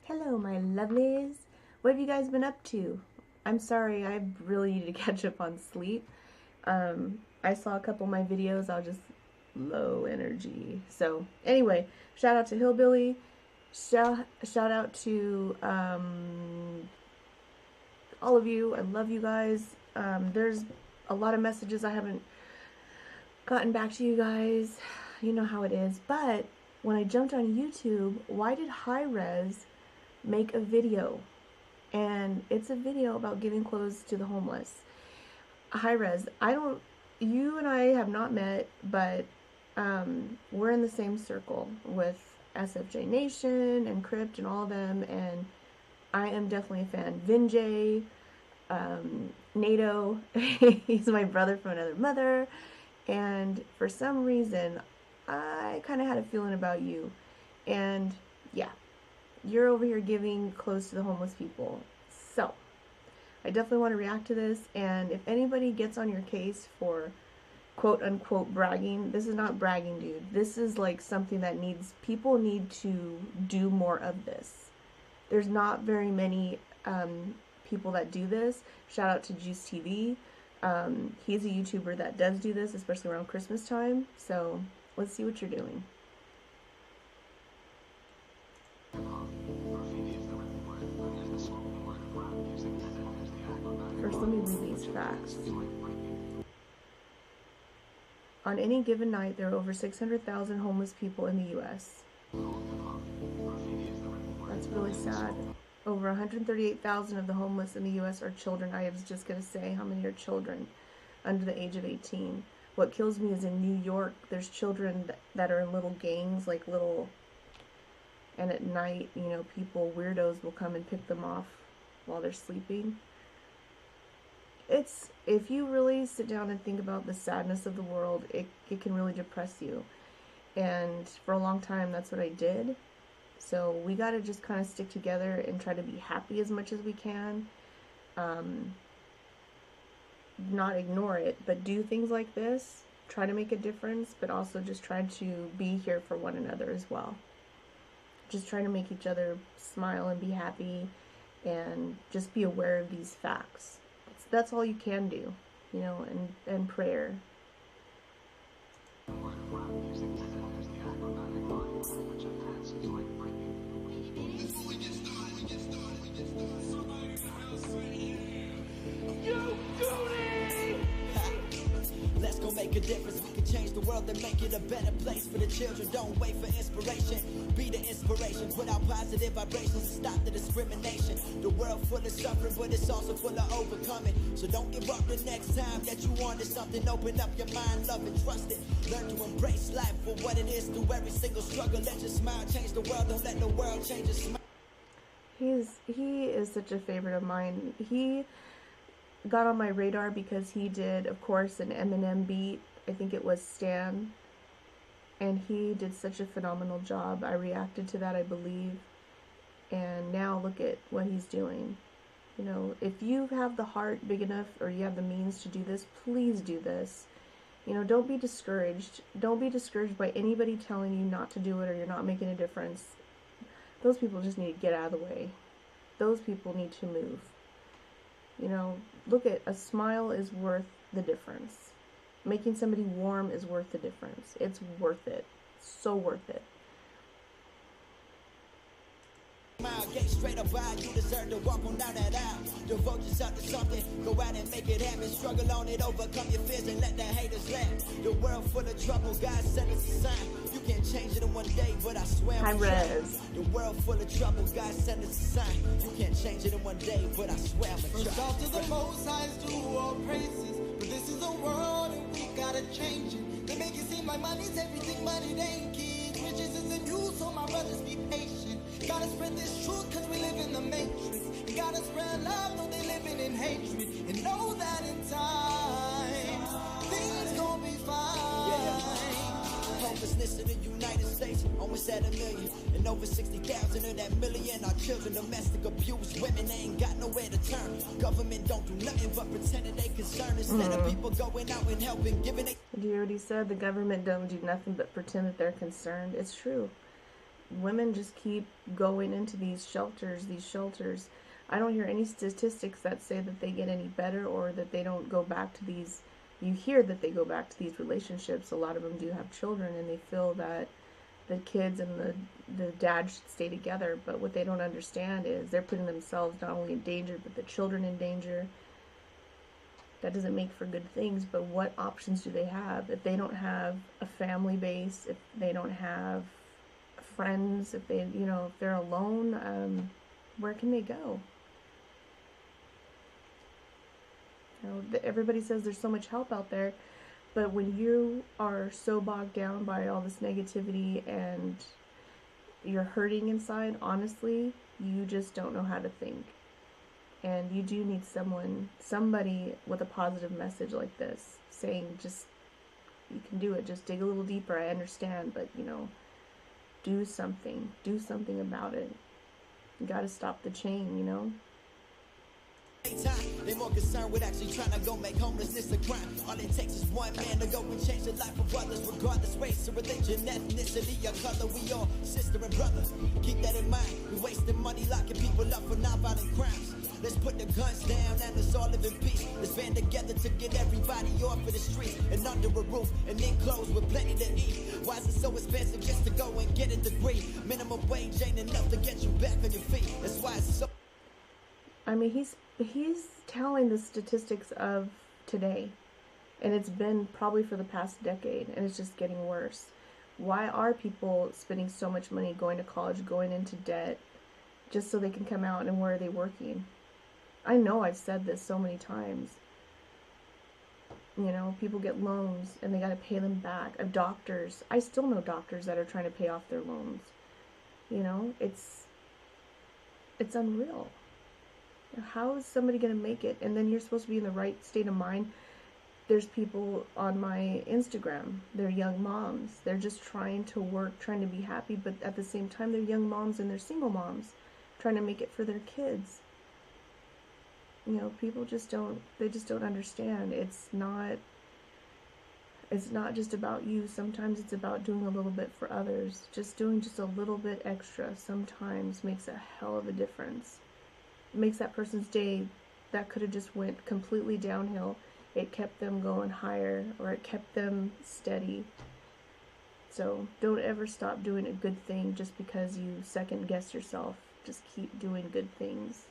Hello, my lovelies. What have you guys been up to? I'm sorry, I really need to catch up on sleep. I saw a couple of my videos, I was just low energy. So, anyway, shout out to Hillbilly. Shout out to all of you. I love you guys. There's a lot of messages I haven't gotten back to you guys. You know how it is. But when I jumped on YouTube, why did Hi-Rez make a video? And it's a video about giving clothes to the homeless. Hi-Rez, you and I have not met, but we're in the same circle with SFJ Nation and Crypt and all of them, and I am definitely a fan. Vinjay, NATO, he's my brother from another mother, and for some reason, I kind of had a feeling about you, and yeah, you're over here giving clothes to the homeless people. So, I definitely want to react to this, and if anybody gets on your case for quote-unquote bragging, this is not bragging, dude. This is like something that people need to do more of this. There's not very many people that do this. Shout out to Juice TV. He's a YouTuber that does do this, especially around Christmas time. So, let's see what you're doing. First, let me read these facts. On any given night, there are over 600,000 homeless people in the U.S. That's really sad. Over 138,000 of the homeless in the U.S. are children. I was just going to say, how many are children under the age of 18? What kills me is in New York, there's children that are in little gangs, and at night, you know, weirdos will come and pick them off while they're sleeping. If you really sit down and think about the sadness of the world, it can really depress you. And for a long time, that's what I did. So we got to just kind of stick together and try to be happy as much as we can. Not ignore it, but do things like this. Try to make a difference, but also just try to be here for one another as well. Just try to make each other smile and be happy, and just be aware of these facts. That's all you can do, you know, and prayer. Let's go make a difference. We can change the world and make it a better place for the children. Don't wait for inspiration. Be the inspiration. Put out positive vibrations and stop the discrimination. The world full of suffering, but it's also full of overcoming. So don't give up the next time that you wanted something. Open up your mind, love it, trust it. Learn to embrace life for what it is through every single struggle. Let your smile change the world. Don't let the world change your smile. He is such a favorite of mine. He got on my radar because he did, of course, an Eminem beat. I think it was Stan. And he did such a phenomenal job. I reacted to that, I believe. And now look at what he's doing. You know, if you have the heart big enough or you have the means to do this, please do this. You know, don't be discouraged. Don't be discouraged by anybody telling you not to do it or you're not making a difference. Those people just need to get out of the way. Those people need to move. You know, look at, a smile is worth the difference. Making somebody warm is worth the difference. It's worth it. So worth it. Get straight up by, you deserve to walk on down that aisle. Devote yourself to something, go out and make it happen. Struggle on it, overcome your fears and let the haters laugh. The world full of trouble, God sent us a sign. You can't change it in one day, but I swear Hi-Rez. The world full of trouble, God sent us a sign. You can't change it in one day, but I swear I'm a try. First off to the Most High's do all praises. But this is a world and we gotta change it. They make it seem like money's everything, but it ain't, kids. Riches isn't you, so my brothers be patient. Gotta spread this truth cause we live in the matrix. You gotta spread love though they living in hatred. And know that in time, things gon' be fine. Homelessness in the United States, almost at 1 million. And over 60,000 of that million are children. Domestic abuse, women, they ain't got nowhere to turn. Government don't do nothing but pretending they concerned. Instead of people going out and helping, giving it. You already said the government don't do nothing but pretend that they're concerned. It's true. women just keep going into these shelters. I don't hear any statistics that say that they get any better or that they don't go back to these. You hear that they go back to these relationships. A lot of them do have children, and they feel that the kids and the dad should stay together. But what they don't understand is they're putting themselves not only in danger, but the children in danger. That doesn't make for good things, but what options do they have? If they don't have a family base, if they don't have friends, if they, if they're alone, where can they go? Everybody says there's so much help out there, but when you are so bogged down by all this negativity and you're hurting inside, honestly, you just don't know how to think. And you do need somebody with a positive message like this, saying, just, you can do it, just dig a little deeper, I understand, but, do something about it. You gotta stop the chain, They're more concerned with actually trying to go make homelessness a crime. All it takes is one man to go and change the life of others, regardless race or religion, ethnicity or color. We all sister and brother. Keep that in mind. We wasting money locking people up for non-violent crimes. Let's put the guns down and let's all live in peace. Let's band together to get everybody off of the streets and under a roof and in clothes with plenty to eat. Why is it so expensive just to go and get a degree? Minimum wage ain't enough to get you back on your feet. That's why it's so. I mean, he's telling the statistics of today, and it's been probably for the past decade, and it's just getting worse. Why are people spending so much money going to college, going into debt, just so they can come out, and where are they working? I know I've said this so many times. People get loans, and they got to pay them back. Doctors, I still know doctors that are trying to pay off their loans. It's unreal. How is somebody going to make it? And then you're supposed to be in the right state of mind. There's people on my Instagram, they're young moms. They're just trying to work, trying to be happy, but at the same time, they're young moms and they're single moms, trying to make it for their kids. People just don't understand. It's not just about you. Sometimes it's about doing a little bit for others. Just doing just a little bit extra sometimes makes a hell of a difference. It makes that person's day that could have just went completely downhill. It kept them going higher, or it kept them steady. So don't ever stop doing a good thing just because you second guess yourself. Just keep doing good things.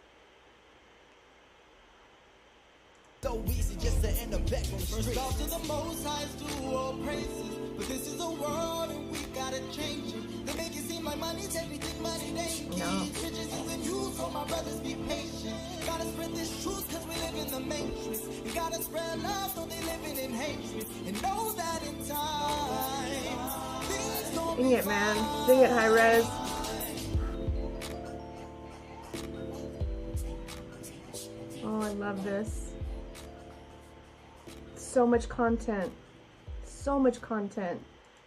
So easy just to end up back on the street. First off to the Most High's do all praises, but this is a world and we gotta change it. They make it seem like money's everything, money ain't key. No. Riches is the news, so my brothers be patient. Gotta spread this truth cause we live in the matrix. You gotta spread love, though they living in hatred. And know that in time, things gon' Sing be it, man. Sing it, Hi-Rez. Oh, I love this. So much content. So much content.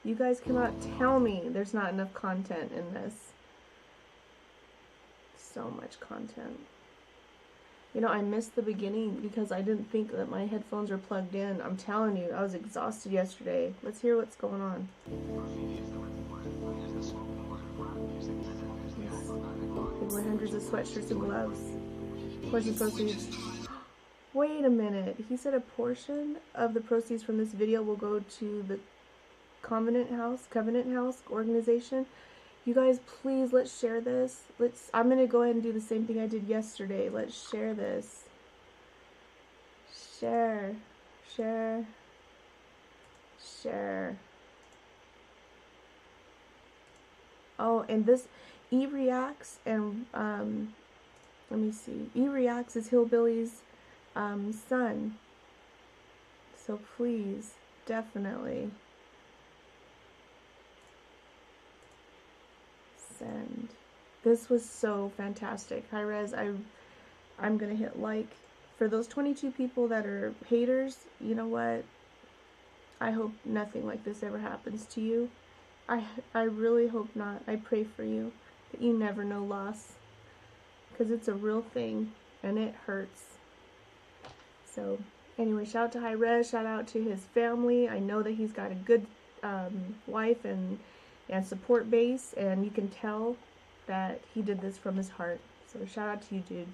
You guys cannot tell me there's not enough content in this. So much content. I missed the beginning because I didn't think that my headphones were plugged in. I'm telling you, I was exhausted yesterday. Let's hear what's going on. They wear hundreds of sweatshirts and gloves. Portion proceeds. Wait a minute. He said a portion of the proceeds from this video will go to the Covenant House organization. You guys, please, let's share this. I'm going to go ahead and do the same thing I did yesterday. Let's share this. Share. Oh, and this E-Reacts and let me see. E-Reacts is Hillbilly's son. So please, definitely send. This was so fantastic. Hi-Rez, I'm gonna hit like. For those 22 people that are haters, you know what? I hope nothing like this ever happens to you. I really hope not. I pray for you that you never know loss, because it's a real thing and it hurts. So anyway, shout out to Hi-Rez, shout out to his family. I know that he's got a good wife and and support base, and you can tell that he did this from his heart. So shout out to you, dude.